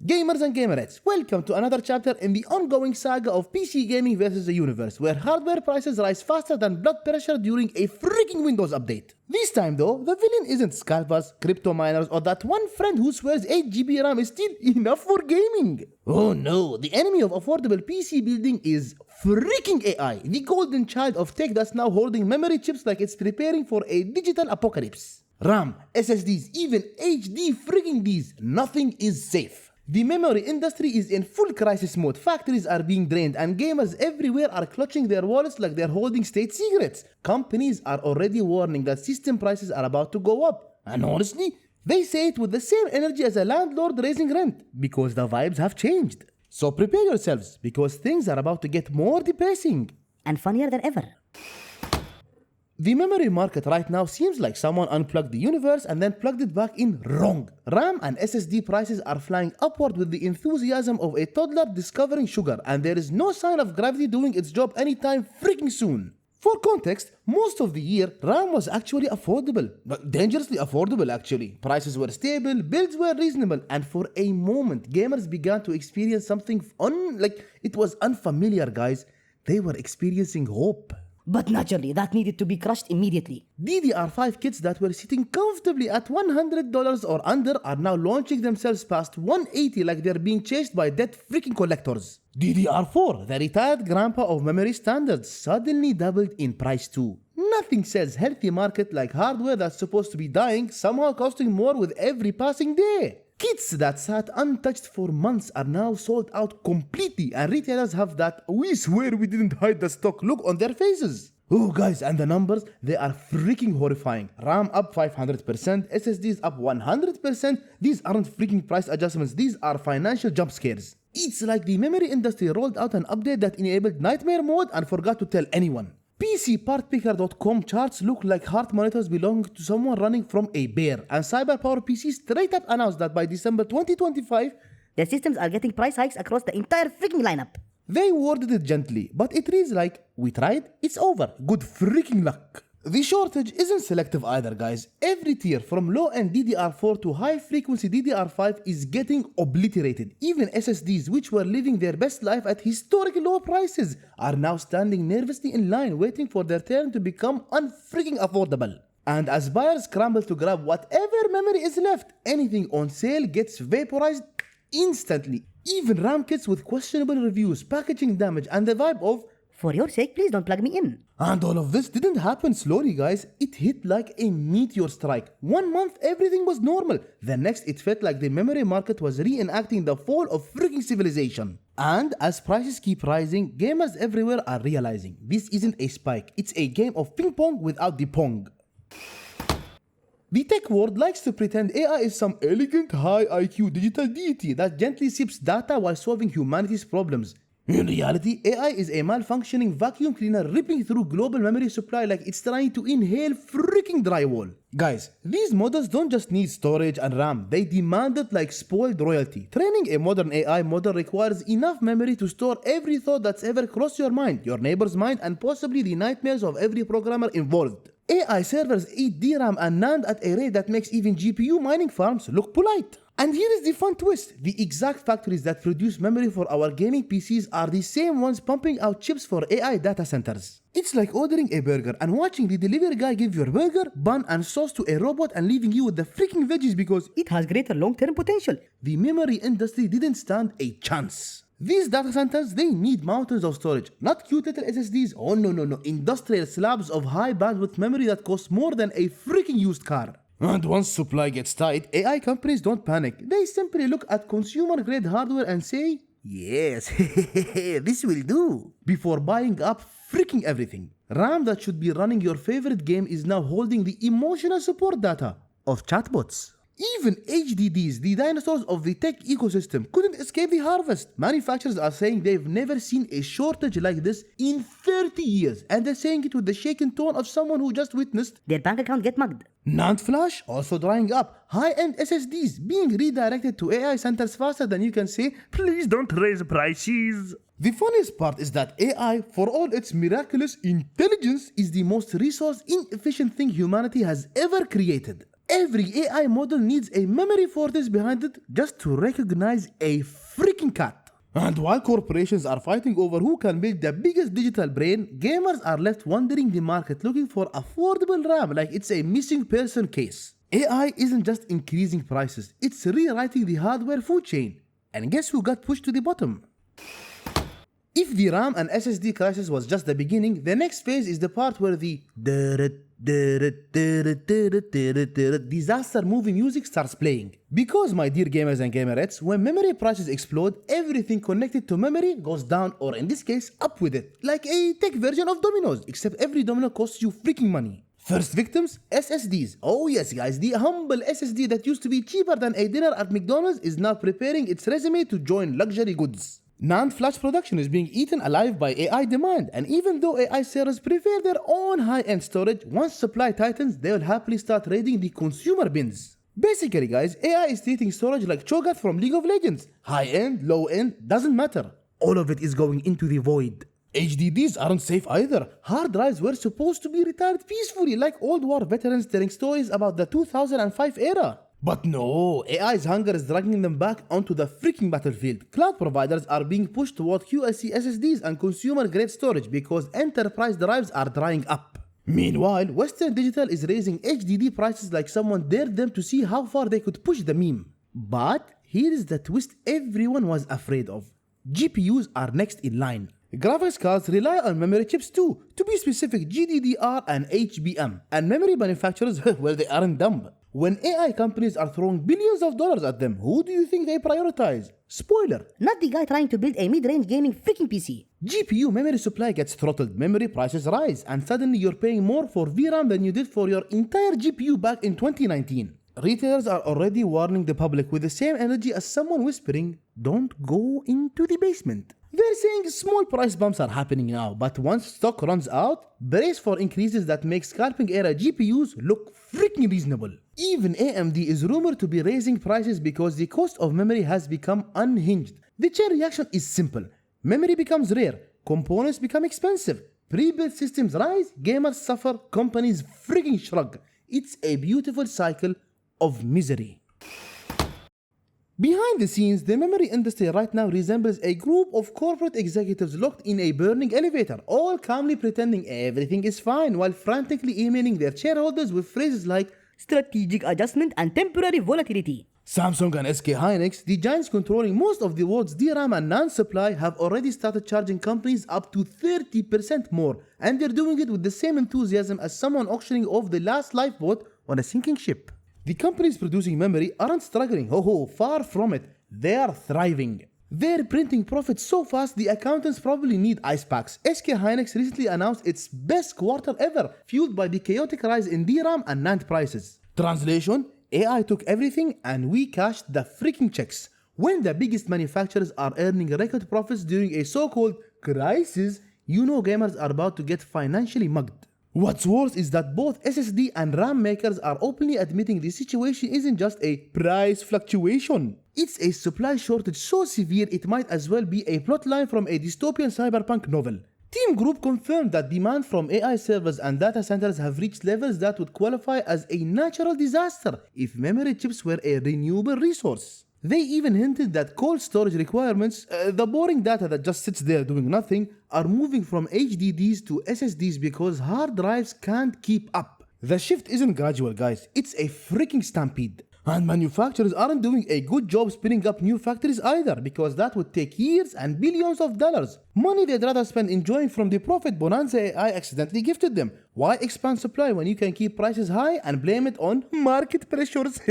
Gamers and gamerettes, welcome to another chapter in the ongoing saga of PC gaming versus the universe, where hardware prices rise faster than blood pressure during a freaking Windows update. This time though, the villain isn't scalpers, crypto miners, or that one friend who swears 8GB RAM is still enough for gaming. Oh no, the enemy of affordable PC building is freaking AI, the golden child of tech that's now holding memory chips like it's preparing for a digital apocalypse. RAM, SSDs, even HD freaking Ds, nothing is safe. The memory industry is in full crisis mode, factories are being drained, and gamers everywhere are clutching their wallets like they're holding state secrets. Companies are already warning that system prices are about to go up. And honestly, they say it with the same energy as a landlord raising rent, because the vibes have changed. So prepare yourselves, because things are about to get more depressing. And funnier than ever. The memory market right now seems like someone unplugged the universe and then plugged it back in wrong. RAM and SSD prices are flying upward with the enthusiasm of a toddler discovering sugar, and there is no sign of gravity doing its job anytime freaking soon. For context, most of the year, RAM was actually affordable. Dangerously affordable actually. Prices were stable, builds were reasonable, and for a moment, gamers began to experience something it was unfamiliar, guys. They were experiencing hope. But naturally, that needed to be crushed immediately. DDR5 kits that were sitting comfortably at $100 or under are now launching themselves past $180 like they're being chased by dead freaking collectors. DDR4, the retired grandpa of memory standards, suddenly doubled in price too. Nothing says healthy market like hardware that's supposed to be dying somehow costing more with every passing day. Kits that sat untouched for months are now sold out completely, and retailers have that "we swear we didn't hide the stock" look on their faces. Oh guys, and the numbers, they are freaking horrifying. RAM up 500%, SSDs up 100%. These aren't freaking price adjustments, these are financial jump scares. It's like the memory industry rolled out an update that enabled nightmare mode and forgot to tell anyone. PCPartPicker.com charts look like heart monitors belonging to someone running from a bear, and CyberPower PC straight up announced that by December 2025, their systems are getting price hikes across the entire freaking lineup. They worded it gently, but it reads like, "We tried, it's over, good freaking luck." The shortage isn't selective either, guys. Every tier from low-end DDR4 to high-frequency DDR5 is getting obliterated. Even SSDs, which were living their best life at historically low prices, are now standing nervously in line waiting for their turn to become unfreaking affordable. And as buyers scramble to grab whatever memory is left, anything on sale gets vaporized instantly. Even RAM kits with questionable reviews, packaging damage, and the vibe of "For your sake, please don't plug me in." And all of this didn't happen slowly, guys. It hit like a meteor strike. 1 month, everything was normal. The next, it felt like the memory market was reenacting the fall of freaking civilization. And as prices keep rising, gamers everywhere are realizing this isn't a spike. It's a game of ping pong without the pong. The tech world likes to pretend AI is some elegant, high IQ digital deity that gently sips data while solving humanity's problems. In reality, AI is a malfunctioning vacuum cleaner ripping through global memory supply like it's trying to inhale freaking drywall. Guys, these models don't just need storage and RAM, they demand it like spoiled royalty. Training a modern AI model requires enough memory to store every thought that's ever crossed your mind, your neighbor's mind, and possibly the nightmares of every programmer involved. AI servers eat DRAM and NAND at a rate that makes even GPU mining farms look polite. And here is the fun twist. The exact factories that produce memory for our gaming PCs are the same ones pumping out chips for AI data centers. It's like ordering a burger and watching the delivery guy give your burger, bun, and sauce to a robot and leaving you with the freaking veggies because it has greater long-term potential. The memory industry didn't stand a chance. These data centers, they need mountains of storage, not cute little SSDs. Oh no, industrial slabs of high bandwidth memory that cost more than a freaking used car. And once supply gets tight, AI companies don't panic. They simply look at consumer-grade hardware and say, "Yes, this will do," before buying up freaking everything. RAM that should be running your favorite game is now holding the emotional support data of chatbots. Even HDDs, the dinosaurs of the tech ecosystem, couldn't escape the harvest. Manufacturers are saying they've never seen a shortage like this in 30 years, and they're saying it with the shaken tone of someone who just witnessed their bank account get mugged. NAND flash also drying up. High-end SSDs being redirected to AI centers faster than you can say, "Please don't raise prices." The funniest part is that AI, for all its miraculous intelligence, is the most resource-inefficient thing humanity has ever created. Every AI model needs a memory fortress behind it just to recognize a freaking cat. And while corporations are fighting over who can build the biggest digital brain, gamers are left wandering the market looking for affordable RAM like it's a missing person case. AI isn't just increasing prices, it's rewriting the hardware food chain. And guess who got pushed to the bottom? If the RAM and SSD crisis was just the beginning, the next phase is the part where the disaster movie music starts playing. Because, my dear gamers and gamerettes, when memory prices explode, everything connected to memory goes down, or in this case, up with it. Like a tech version of dominoes, except every domino costs you freaking money. First victims, SSDs. Oh yes guys, the humble SSD that used to be cheaper than a dinner at McDonald's is now preparing its resume to join luxury goods. NAND flash production is being eaten alive by AI demand, and even though AI sellers prefer their own high-end storage, once supply tightens, they will happily start raiding the consumer bins. Basically guys, AI is treating storage like Cho'Gath from League of Legends. High-end, low-end, doesn't matter. All of it is going into the void. HDDs aren't safe either. Hard drives were supposed to be retired peacefully like old war veterans telling stories about the 2005 era. But no, AI's hunger is dragging them back onto the freaking battlefield. Cloud providers are being pushed toward QLC SSDs and consumer-grade storage because enterprise drives are drying up. Meanwhile, Western Digital is raising HDD prices like someone dared them to see how far they could push the meme. But here is the twist everyone was afraid of. GPUs are next in line. Graphics cards rely on memory chips too, to be specific GDDR and HBM. And memory manufacturers, well, they aren't dumb. When AI companies are throwing billions of dollars at them, who do you think they prioritize? Spoiler. Not the guy trying to build a mid-range gaming freaking PC. GPU memory supply gets throttled, memory prices rise, and suddenly you're paying more for VRAM than you did for your entire GPU back in 2019. Retailers are already warning the public with the same energy as someone whispering, "Don't go into the basement." They're saying small price bumps are happening now, but once stock runs out, brace for increases that make scalping era GPUs look freaking reasonable. Even AMD is rumored to be raising prices because the cost of memory has become unhinged. The chain reaction is simple. Memory becomes rare, components become expensive, pre-built systems rise, gamers suffer, companies freaking shrug. It's a beautiful cycle of misery. Behind the scenes, the memory industry right now resembles a group of corporate executives locked in a burning elevator, all calmly pretending everything is fine while frantically emailing their shareholders with phrases like strategic adjustment and temporary volatility. Samsung and SK Hynix, the giants controlling most of the world's DRAM and NAND supply, have already started charging companies up to 30% more, and they're doing it with the same enthusiasm as someone auctioning off the last lifeboat on a sinking ship. The companies producing memory aren't struggling, far from it. They are thriving. They're printing profits so fast the accountants probably need ice packs. SK Hynix recently announced its best quarter ever, fueled by the chaotic rise in DRAM and NAND prices. Translation: AI took everything and we cashed the freaking checks. When the biggest manufacturers are earning record profits during a so-called crisis, you know gamers are about to get financially mugged. What's worse is that both SSD and RAM makers are openly admitting the situation isn't just a price fluctuation. It's a supply shortage so severe it might as well be a plotline from a dystopian cyberpunk novel. Team Group confirmed that demand from AI servers and data centers have reached levels that would qualify as a natural disaster if memory chips were a renewable resource. They even hinted that cold storage requirements, the boring data that just sits there doing nothing, are moving from HDDs to SSDs because hard drives can't keep up. The shift isn't gradual, guys, it's a freaking stampede. And manufacturers aren't doing a good job spinning up new factories either, because that would take years and billions of dollars. Money they'd rather spend enjoying from the profit bonanza AI accidentally gifted them. Why expand supply when you can keep prices high and blame it on market pressures?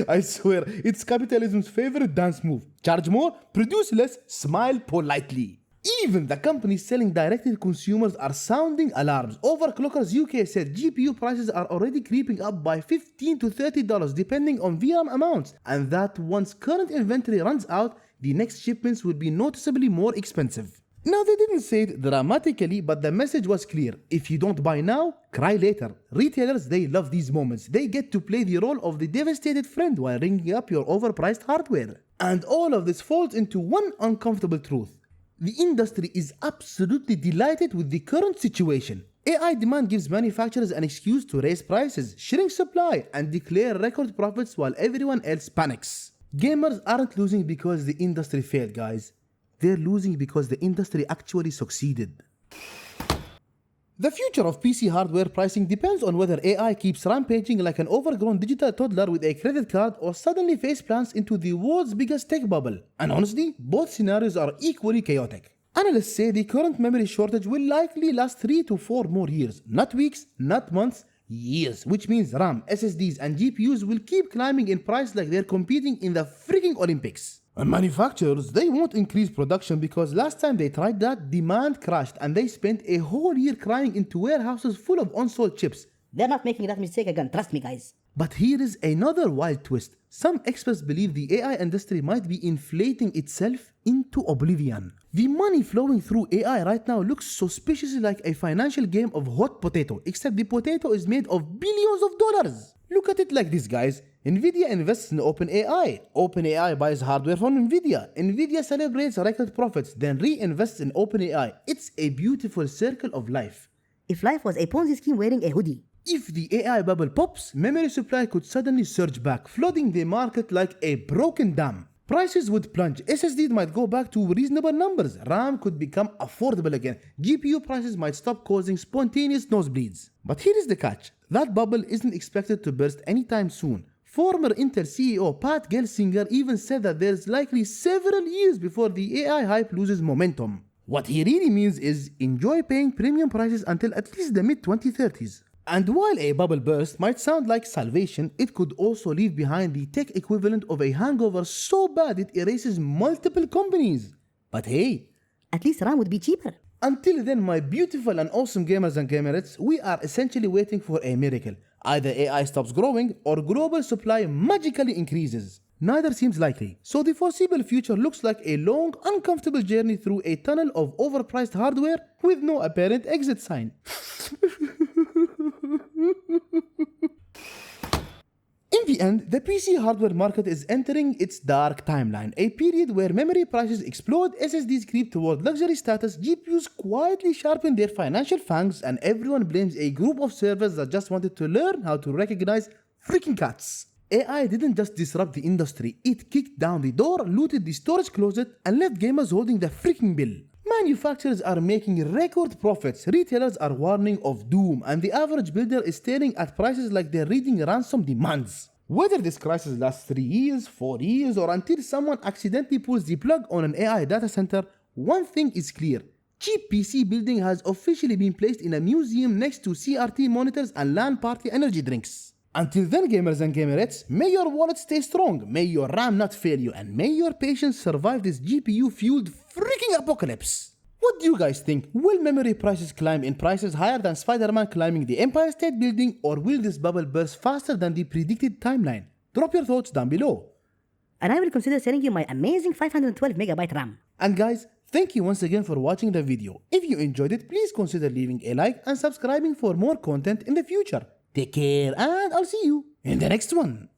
I swear, it's capitalism's favorite dance move. Charge more, produce less, smile politely. Even the companies selling directly to consumers are sounding alarms. Overclockers UK said GPU prices are already creeping up by $15 to $30 depending on VRAM amounts, and that once current inventory runs out, the next shipments will be noticeably more expensive. Now they didn't say it dramatically, but the message was clear. If you don't buy now, cry later. Retailers, they love these moments. They get to play the role of the devastated friend while ringing up your overpriced hardware. And all of this falls into one uncomfortable truth. The industry is absolutely delighted with the current situation. AI demand gives manufacturers an excuse to raise prices, shrink supply, and declare record profits while everyone else panics. Gamers aren't losing because the industry failed, guys. They're losing because the industry actually succeeded. The future of PC hardware pricing depends on whether AI keeps rampaging like an overgrown digital toddler with a credit card or suddenly face plants into the world's biggest tech bubble. And honestly, both scenarios are equally chaotic. Analysts say the current memory shortage will likely last 3 to 4 more years, not weeks, not months, years, which means RAM, SSDs, and GPUs will keep climbing in price like they're competing in the freaking Olympics. And manufacturers, they won't increase production because last time they tried that, demand crashed and they spent a whole year crying into warehouses full of unsold chips. They're not making that mistake again, trust me guys. But here is another wild twist. Some experts believe the AI industry might be inflating itself into oblivion. The money flowing through AI right now looks suspiciously like a financial game of hot potato, except the potato is made of billions of dollars. Look at it like this, guys. Nvidia invests in OpenAI. OpenAI buys hardware from Nvidia. Nvidia celebrates record profits, then reinvests in OpenAI. It's a beautiful circle of life. If life was a Ponzi scheme wearing a hoodie. If the AI bubble pops, memory supply could suddenly surge back, flooding the market like a broken dam. Prices would plunge, SSDs might go back to reasonable numbers, RAM could become affordable again, GPU prices might stop causing spontaneous nosebleeds. But here is the catch, that bubble isn't expected to burst anytime soon. Former Intel CEO Pat Gelsinger even said that there's likely several years before the AI hype loses momentum. What he really means is enjoy paying premium prices until at least the mid-2030s. And while a bubble burst might sound like salvation, it could also leave behind the tech equivalent of a hangover so bad it erases multiple companies. But hey, at least RAM would be cheaper. Until then, my beautiful and awesome gamers and gamerettes, we are essentially waiting for a miracle. Either AI stops growing or global supply magically increases. Neither seems likely, so the foreseeable future looks like a long, uncomfortable journey through a tunnel of overpriced hardware with no apparent exit sign. In the end, the PC hardware market is entering its dark timeline, a period where memory prices explode, SSDs creep toward luxury status, GPUs quietly sharpen their financial fangs, and everyone blames a group of servers that just wanted to learn how to recognize freaking cats. AI didn't just disrupt the industry, it kicked down the door, looted the storage closet, and left gamers holding the freaking bill. Manufacturers are making record profits, retailers are warning of doom, and the average builder is staring at prices like they're reading ransom demands. Whether this crisis lasts 3 years, 4 years, or until someone accidentally pulls the plug on an AI data center, one thing is clear. Cheap PC building has officially been placed in a museum next to CRT monitors and LAN party energy drinks. Until then, gamers and gamerettes, may your wallet stay strong, may your RAM not fail you, and may your patience survive this GPU-fueled freaking apocalypse. What do you guys think? Will memory prices climb in prices higher than Spider-Man climbing the Empire State Building, or will this bubble burst faster than the predicted timeline? Drop your thoughts down below. And I will consider sending you my amazing 512MB RAM. And guys, thank you once again for watching the video. If you enjoyed it, please consider leaving a like and subscribing for more content in the future. Take care, and I'll see you in the next one.